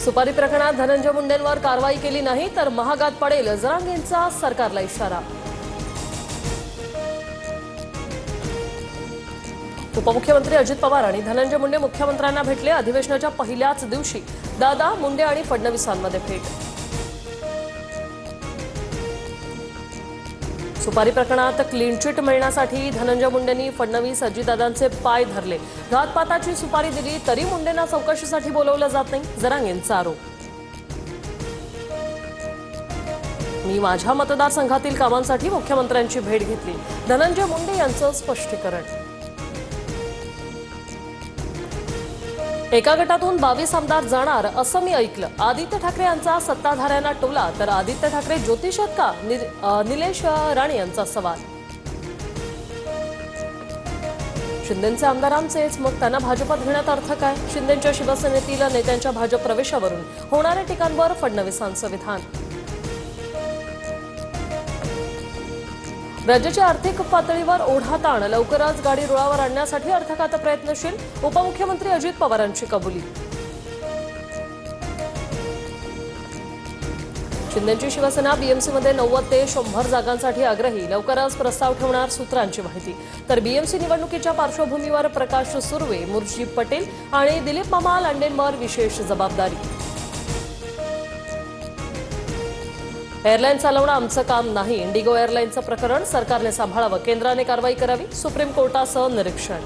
सुपारी प्रकरणात धनंजय मुंडेंवर कारवाई केली नाही तर महागात पडेल, जरांगेंचा सरकारला इशारा। उपमुख्यमंत्री अजित पवार आणि धनंजय मुंडे मुख्यमंत्र्यांना भेटले। अधिवेशनाच्या पहिल्याच दिवशी दादा, मुंडे आणि फडणवीसांमध्ये भेट। सुपारी प्रकरणात क्लीन चिट मिळण्यासाठी धनंजय मुंडेंनी फडणवीस, अजितदादांचे पाय धरले। घातपाताची सुपारी दिली तरी मुंडेंना चौकशीसाठी बोलवलं जात नाही, जरांगेंचा आरोप। मी माझ्या मतदारसंघातील कामांसाठी मुख्यमंत्र्यांची भेट घेतली, धनंजय मुंडे यांचं स्पष्टीकरण। एका गटातून 22 आमदार जाणार असं मी ऐकलं। आदित्य ठाकरे यांचा सत्ताधाऱ्यांना टोला तर आदित्य ठाकरे ज्योतिष आहेत का, निलेश राणे यांचा सवाल। शिंदेचे आमदार आमचेच, मग त्यांना भाजपात घेण्यात अर्थ काय। शिंदेच्या शिवसेनेतील नेत्यांच्या भाजप प्रवेशावरून होणाऱ्या टीकांवर फडणवीसांचं विधान। राज्याच्या आर्थिक पातळीवर ओढाताण, लवकरच गाडी रुळावर आणण्यासाठी अर्थ खातं प्रयत्नशील, उपमुख्यमंत्री अजित पवारांची कबुली। शिंदेची शिवसेना बीएमसीमध्ये 90 ते 100 जागांसाठी आग्रही, लवकरच प्रस्ताव ठेवणार सूत्रांची माहिती। तर बीएमसी निवडणुकीच्या पार्श्वभूमीवर प्रकाश सुर्वे, मुर्शी पटेल आणि दिलीप मामा लांडेंवर विशेष जबाबदारी। एअरलाईन चालवणं आमचं काम नाही, इंडिगो एअरलाईनचं प्रकरण सरकारने सांभाळावं, केंद्राने कारवाई करावी, सुप्रीम कोर्टासह निरीक्षण।